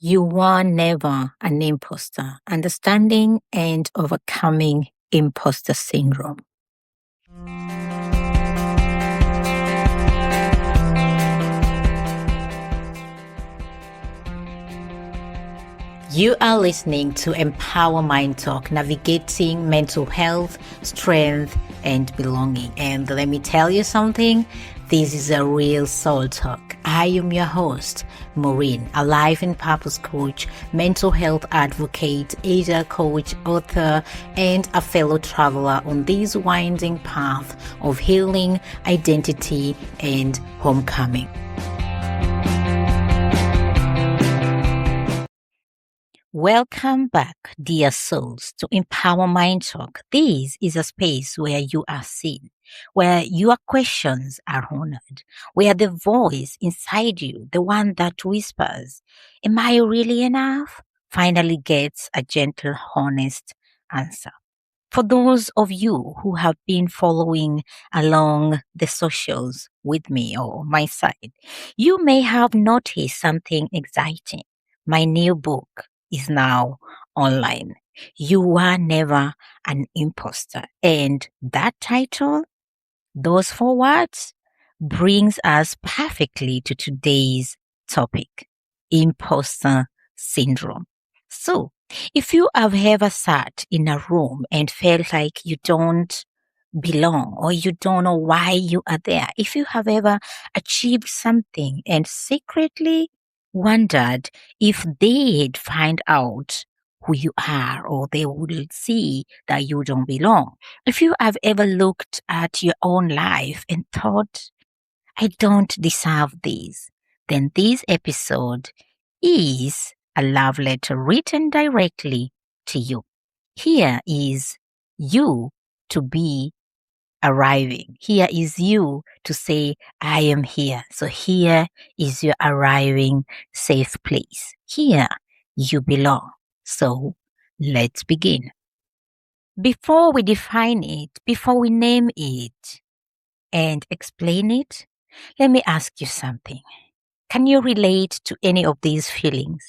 You are never an imposter. Understanding and overcoming imposter syndrome. You are listening to Empower Mind Talk, navigating mental health, strength, and belonging. And let me tell you something, this is a real soul talk. I am your host, Maureen, a life and purpose coach, mental health advocate, Asia coach, author, and a fellow traveler on this winding path of healing, identity, and homecoming. Welcome back, dear souls, to Empower Mind Talk. This is a space where you are seen, where your questions are honored, where the voice inside you, the one that whispers, "Am I really enough?" finally gets a gentle, honest answer. For those of you who have been following along the socials with me or my side, you may have noticed something exciting. My new book is now online. You Are Never an Imposter. And that title, those 4 words, brings us perfectly to today's topic, imposter syndrome. So, if you have ever sat in a room and felt like you don't belong or you don't know why you are there, if you have ever achieved something and secretly wondered if they'd find out who you are or they would see that you don't belong, if you have ever looked at your own life and thought, I don't deserve this, then this episode is a love letter written directly to you. Here is you to be arriving. Here is you to say, I am here. So here is your arriving safe place. Here you belong. So let's begin. Before we define it, before we name it and explain it, let me ask you something. Can you relate to any of these feelings?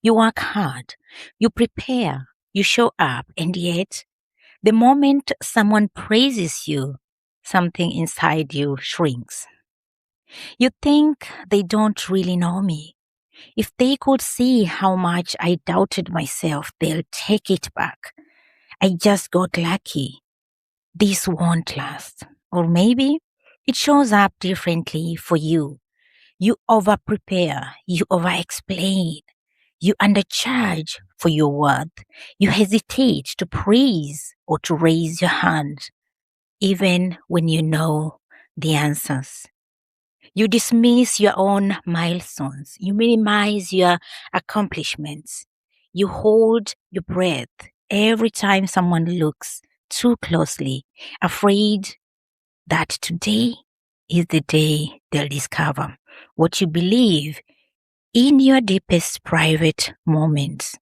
You work hard, you prepare, you show up, and yet the moment someone praises you, something inside you shrinks. You think they don't really know me. If they could see how much I doubted myself, they'll take it back. I just got lucky. This won't last. Or maybe it shows up differently for you. You over-prepare, you over-explain, you undercharge for your worth. You hesitate to praise or to raise your hand, even when you know the answers. You dismiss your own milestones. You minimize your accomplishments. You hold your breath every time someone looks too closely, afraid that today is the day they'll discover what you believe in your deepest private moments,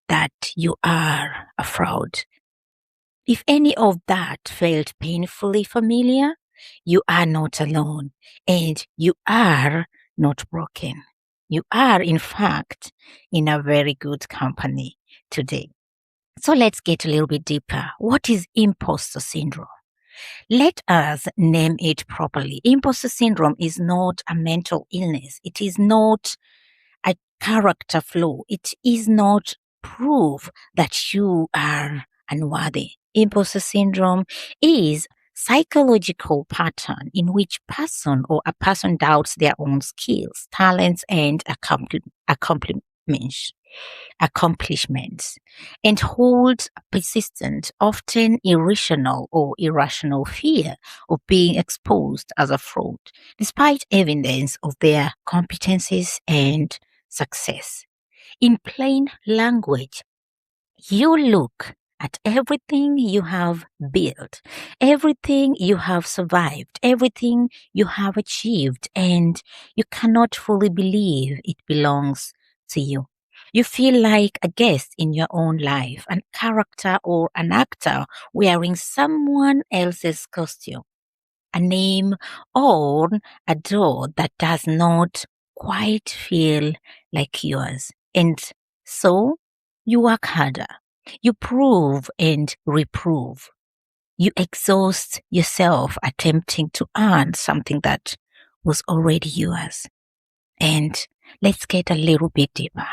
that you are a fraud. If any of that felt painfully familiar, you are not alone and you are not broken. You are, in fact, in a very good company today. So let's get a little bit deeper. What is imposter syndrome? Let us name it properly. Imposter syndrome is not a mental illness. It is not a character flaw. It is not proof that you are unworthy. Imposter syndrome is psychological pattern in which a person doubts their own skills, talents, and accomplishments, and holds a persistent, often irrational fear of being exposed as a fraud, despite evidence of their competencies and success. In plain language, you look at everything you have built, everything you have survived, everything you have achieved, and you cannot fully believe it belongs to you. You feel like a guest in your own life, an character or an actor wearing someone else's costume, a name or a door that does not quite feel like yours. And so you work harder. You prove and reprove. You exhaust yourself attempting to earn something that was already yours. And let's get a little bit deeper.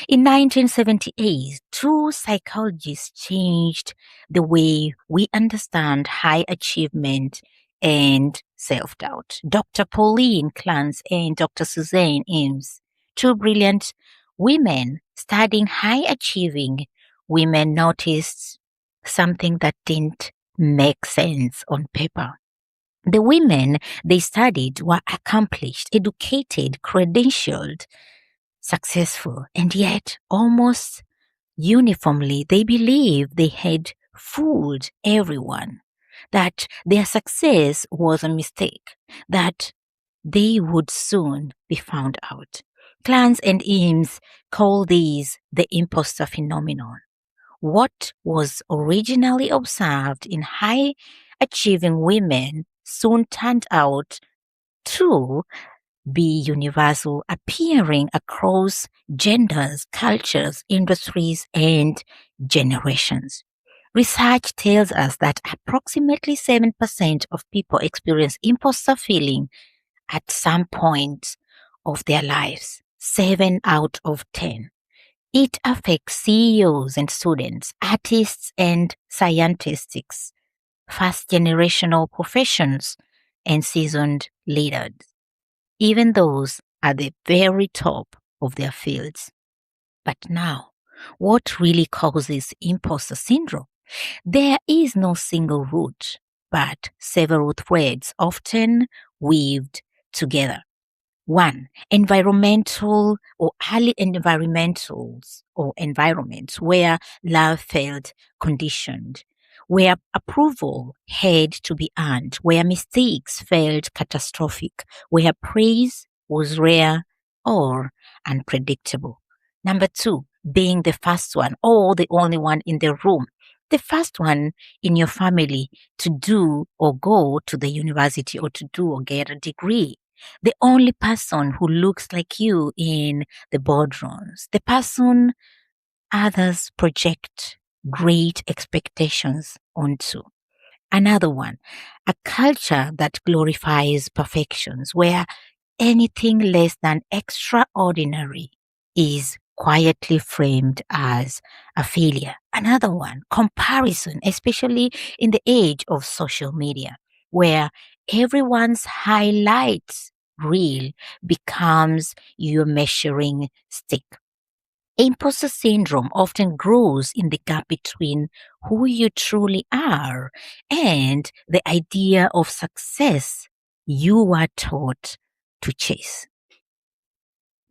In 1978, two psychologists changed the way we understand high achievement and self-doubt. Dr. Pauline Clance and Dr. Suzanne Imes, two brilliant women studying high achieving women, noticed something that didn't make sense on paper. The women they studied were accomplished, educated, credentialed, successful, and yet almost uniformly they believed they had fooled everyone, that their success was a mistake, that they would soon be found out. Clance and Eames call these the imposter phenomenon. What was originally observed in high achieving women soon turned out to be universal, appearing across genders, cultures, industries, and generations. Research tells us that approximately 7% of people experience imposter feeling at some point of their lives. 7 out of 10. It affects CEOs and students, artists and scientists, first generational professions, and seasoned leaders, even those at the very top of their fields. But now, what really causes imposter syndrome? There is no single root, but several threads often weaved together. One, environmental or early environmentals or environments where love felt conditioned, where approval had to be earned, where mistakes felt catastrophic, where praise was rare or unpredictable. Number two, being the first one or the only one in the room, the first one in your family to do or go to the university or to do or get a degree, the only person who looks like you in the boardrooms, the person others project great expectations onto. Another one, a culture that glorifies perfections, where anything less than extraordinary is quietly framed as a failure. Another one, comparison, especially in the age of social media, where everyone's highlights reel becomes your measuring stick. Imposter syndrome often grows in the gap between who you truly are and the idea of success you were taught to chase.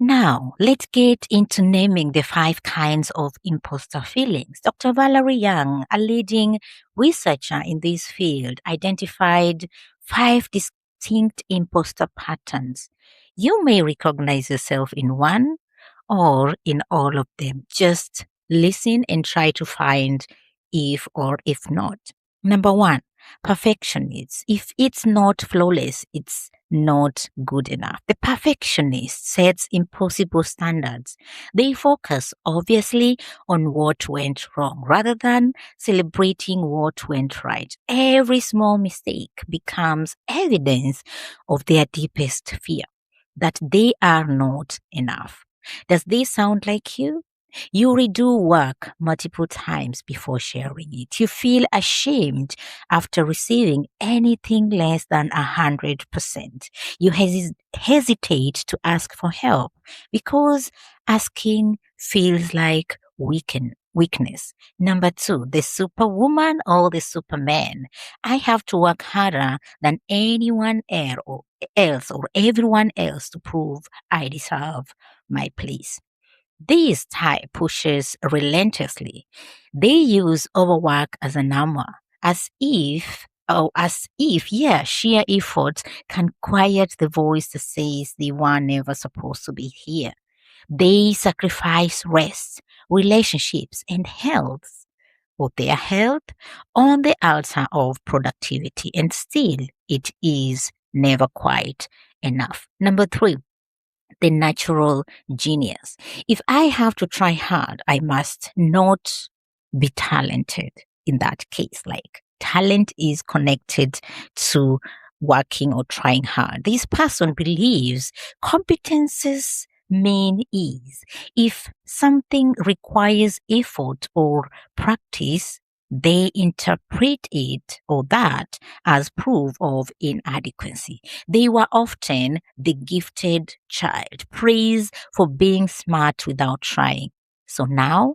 Now, let's get into naming the 5 kinds of imposter feelings. Dr. Valerie Young, a leading researcher in this field, identified 5 distinct imposter patterns. You may recognize yourself in one or in all of them. Just listen and try to find if or if not. Number 1, perfectionist. If it's not flawless, it's not good enough. The perfectionist sets impossible standards. They focus obviously on what went wrong rather than celebrating what went right. Every small mistake becomes evidence of their deepest fear, that they are not enough. Does this sound like you? You redo work multiple times before sharing it. You feel ashamed after receiving anything less than 100%. You hesitate to ask for help because asking feels like weakness. Number 2, the superwoman or the superman. I have to work harder than anyone else or everyone else to prove I deserve my place. This type pushes relentlessly. They use overwork as an armor, as if sheer effort can quiet the voice that says they were never supposed to be here. They sacrifice rest, relationships, and health, or their health, on the altar of productivity, and still it is never quite enough. Number 3, the natural genius. If I have to try hard, I must not be talented in that case. Like talent is connected to working or trying hard. This person believes competences mean ease. If something requires effort or practice, they interpret it or that as proof of inadequacy. They were often the gifted child, praised for being smart without trying. So now,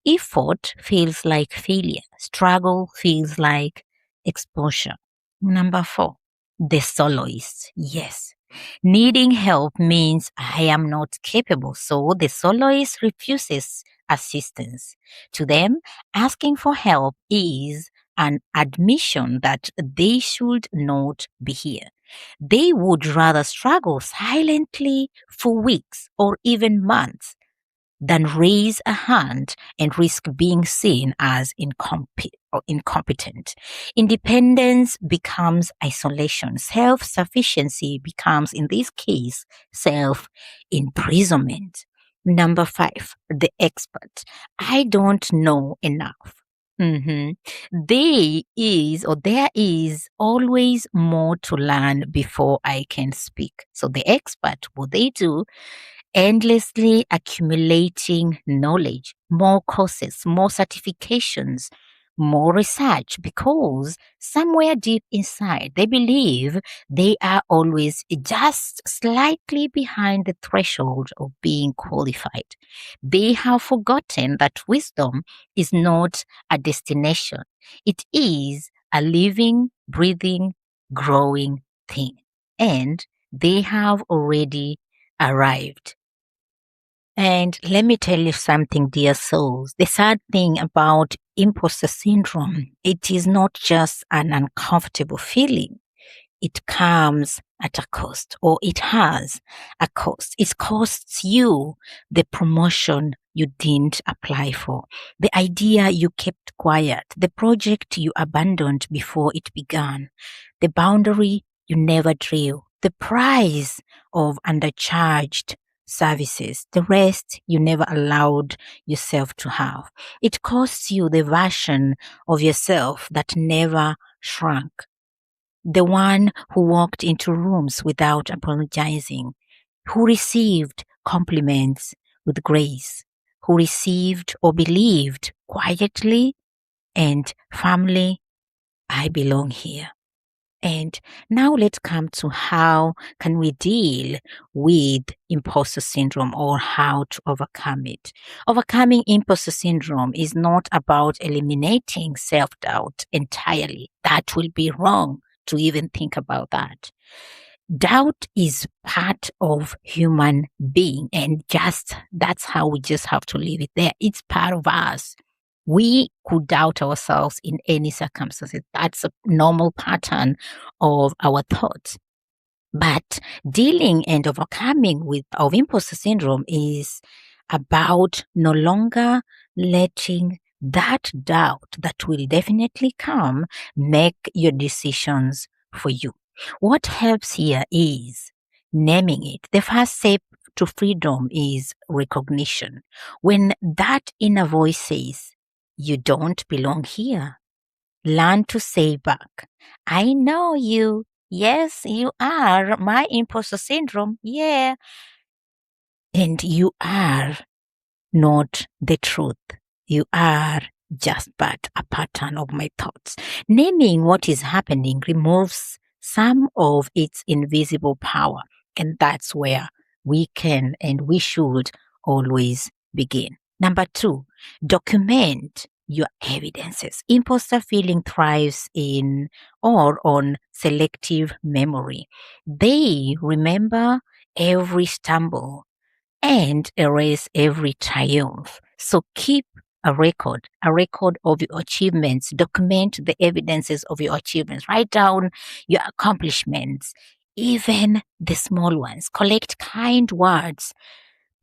effort feels like failure, struggle feels like exposure. Number 4, the soloist. Yes. Needing help means I am not capable, so the soloist refuses assistance. To them, asking for help is an admission that they should not be here. They would rather struggle silently for weeks or even months than raise a hand and risk being seen as incompetent. Independence becomes isolation. Self-sufficiency becomes, in this case, self-imprisonment. Number 5, the expert. I don't know enough. There is always more to learn before I can speak. So the expert, what they do, endlessly accumulating knowledge, more courses, more certifications, more research, because somewhere deep inside they believe they are always just slightly behind the threshold of being qualified. They have forgotten that wisdom is not a destination, it is a living, breathing, growing thing. And they have already arrived. And let me tell you something, dear souls. The sad thing about imposter syndrome, it is not just an uncomfortable feeling. It comes at a cost, or it has a cost. It costs you the promotion you didn't apply for, the idea you kept quiet, the project you abandoned before it began, the boundary you never drew, the price of undercharged services, the rest you never allowed yourself to have. It costs you the version of yourself that never shrunk, the one who walked into rooms without apologizing, who received compliments with grace, who received or believed quietly and firmly, I belong here. And now let's come to how can we deal with imposter syndrome, or how to overcome it. Overcoming imposter syndrome is not about eliminating self-doubt entirely. That will be wrong to even think about that. Doubt is part of human being, and just that's how we just have to leave it there. It's part of us. We could doubt ourselves in any circumstances. That's a normal pattern of our thoughts. But dealing and overcoming of imposter syndrome is about no longer letting that doubt that will definitely come make your decisions for you. What helps here is naming it. The first step to freedom is recognition. When that inner voice says, you don't belong here, learn to say back, I know you. Yes, you are my imposter syndrome. Yeah. And you are not the truth. You are just but a pattern of my thoughts. Naming what is happening removes some of its invisible power. And that's where we can and we should always begin. Number 2, document your evidences. Imposter feeling thrives in or on selective memory. They remember every stumble and erase every triumph. So keep a record of your achievements. Document the evidences of your achievements. Write down your accomplishments, even the small ones. Collect kind words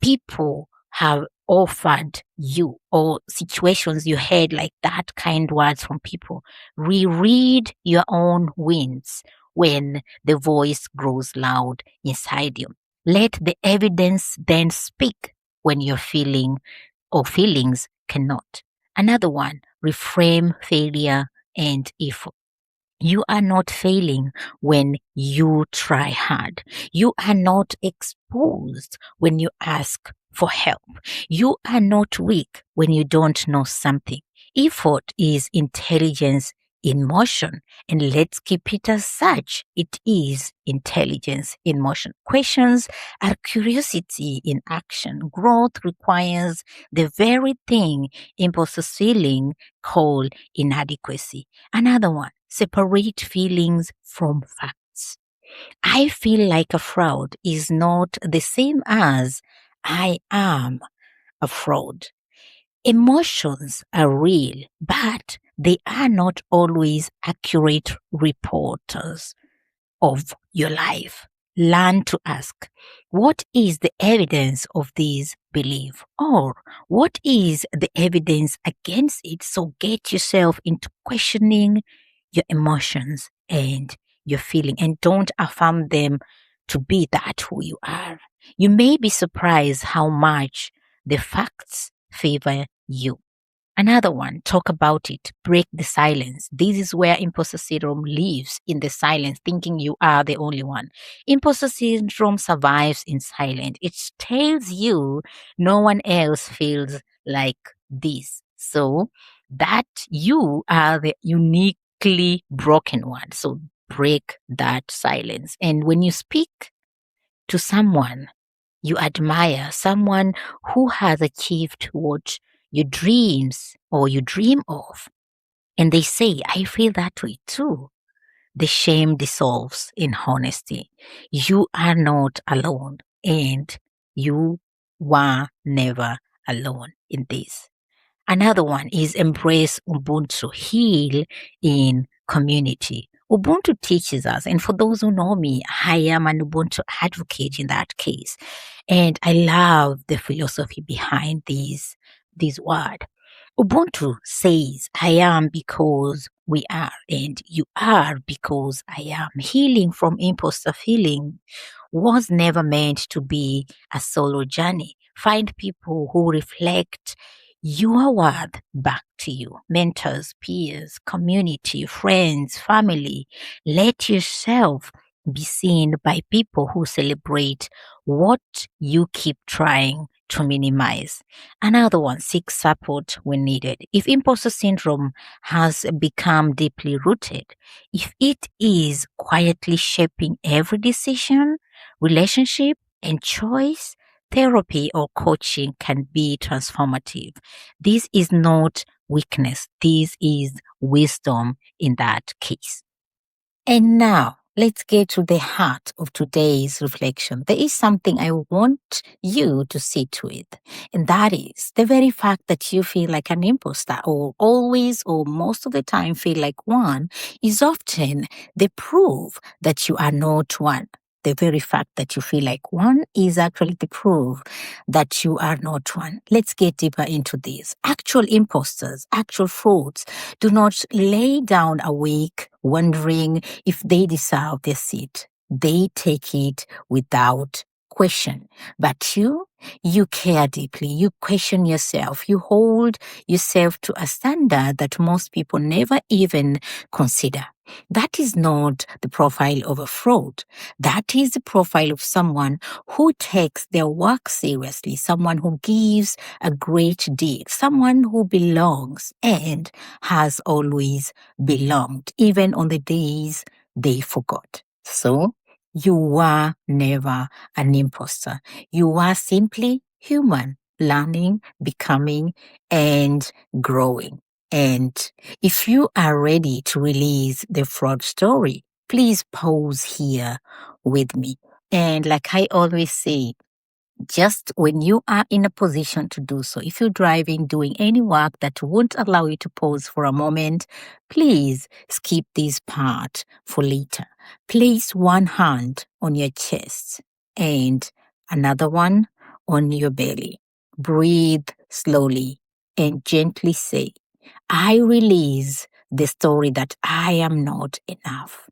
people have offered you, or situations you had like that, kind words from people. Reread your own wins when the voice grows loud inside you. Let the evidence then speak when your feeling or feelings cannot. Another one, reframe failure and effort. You are not failing when you try hard. You are not exposed when you ask for help. You are not weak when you don't know something. Effort is intelligence in motion, and let's keep it as such. It is intelligence in motion. Questions are curiosity in action. Growth requires the very thing impulses feeling call inadequacy. Another one, separate feelings from facts. I feel like a fraud is not the same as I am a fraud. Emotions are real, but they are not always accurate reporters of your life. Learn to ask, what is the evidence of this belief? Or what is the evidence against it? So get yourself into questioning your emotions and your feeling and don't affirm them to be that who you are. You may be surprised how much the facts favor you. Another one, talk about it, break the silence. This is where imposter syndrome lives in the silence, thinking you are the only one. Imposter syndrome survives in silence. It tells you no one else feels like this. So that you are the uniquely broken one. So break that silence. And when you speak to someone, you admire someone who has achieved what your dreams or you dream of. And they say, I feel that way too. The shame dissolves in honesty. You are not alone and you were never alone in this. Another one is embrace Ubuntu, heal in community. Ubuntu teaches us, and for those who know me, I am an Ubuntu advocate in that case. And I love the philosophy behind this word. Ubuntu says, I am because we are, and you are because I am. Healing from imposter feeling was never meant to be a solo journey. Find people who reflect your worth back to you. Mentors, peers, community, friends, family. Let yourself be seen by people who celebrate what you keep trying to minimize. Another one, seek support when needed. If imposter syndrome has become deeply rooted, if it is quietly shaping every decision, relationship, and choice, therapy or coaching can be transformative. This is not weakness, this is wisdom in that case. And now, let's get to the heart of today's reflection. There is something I want you to sit with, and that is the very fact that you feel like an imposter, or always or most of the time feel like one, is often the proof that you are not one. The very fact that you feel like one is actually the proof that you are not one. Let's get deeper into this. Actual imposters, actual frauds, do not lay down awake wondering if they deserve their seat. They take it without question. But you care deeply. You question yourself. You hold yourself to a standard that most people never even consider. That is not the profile of a fraud. That is the profile of someone who takes their work seriously, someone who gives a great deal, someone who belongs and has always belonged, even on the days they forgot. So, you were never an imposter. You were simply human, learning, becoming, and growing. And if you are ready to release the fraud story, please pause here with me. And like I always say, just when you are in a position to do so, if you're driving, doing any work that won't allow you to pause for a moment, please skip this part for later. Place one hand on your chest and another one on your belly. Breathe slowly and gently say, I release the story that I am not enough.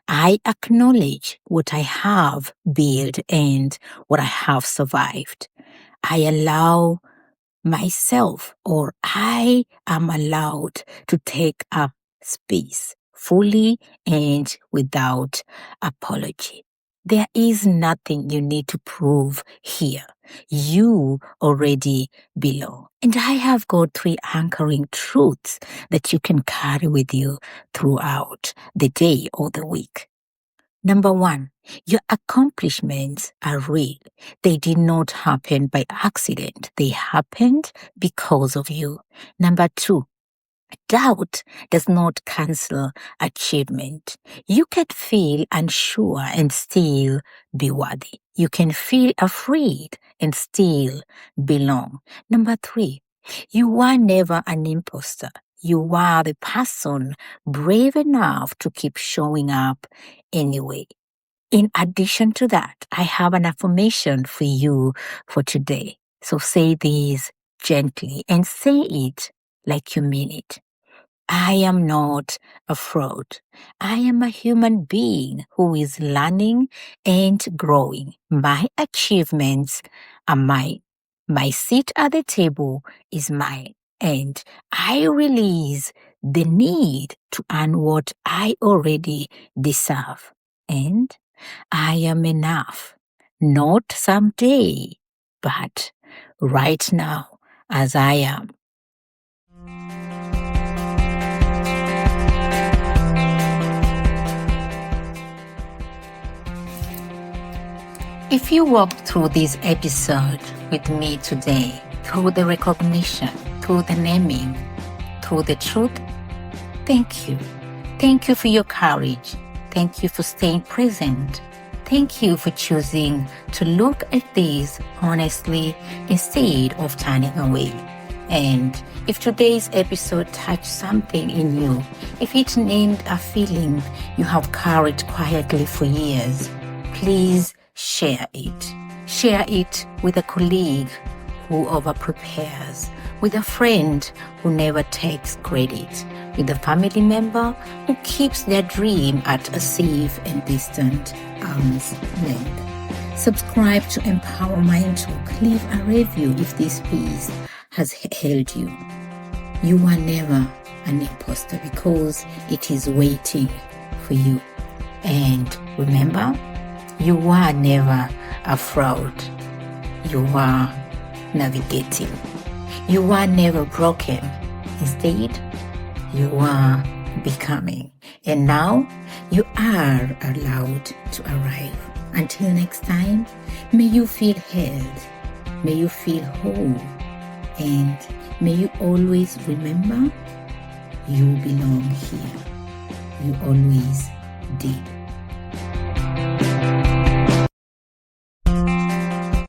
I acknowledge what I have built and what I have survived. I allow myself, or I am allowed to take up space fully and without apology. There is nothing you need to prove here. You already belong. And I have got 3 anchoring truths that you can carry with you throughout the day or the week. Number 1, your accomplishments are real. They did not happen by accident. They happened because of you. Number 2, doubt does not cancel achievement. You can feel unsure and still be worthy. You can feel afraid and still belong. Number 3, you are never an imposter. You are the person brave enough to keep showing up anyway. In addition to that, I have an affirmation for you for today. So say this gently and say it like you mean it. I am not a fraud. I am a human being who is learning and growing. My achievements are mine. My seat at the table is mine. And I release the need to earn what I already deserve. And I am enough, not someday, but right now as I am. If you walked through this episode with me today, through the recognition, through the naming, through the truth, thank you. Thank you for your courage. Thank you for staying present. Thank you for choosing to look at this honestly instead of turning away. And if today's episode touched something in you, if it named a feeling you have carried quietly for years, please share it. Share it with a colleague who overprepares, with a friend who never takes credit, with a family member who keeps their dream at a safe and distant arm's length. Subscribe to Empower Mind Talk. Leave a review if this piece has held you. You are never an imposter because it is waiting for you. And remember, you are never a fraud. You are navigating. You are never broken. Instead, you are becoming. And now, you are allowed to arrive. Until next time, may you feel held. May you feel whole. And may you always remember, you belong here. You always did.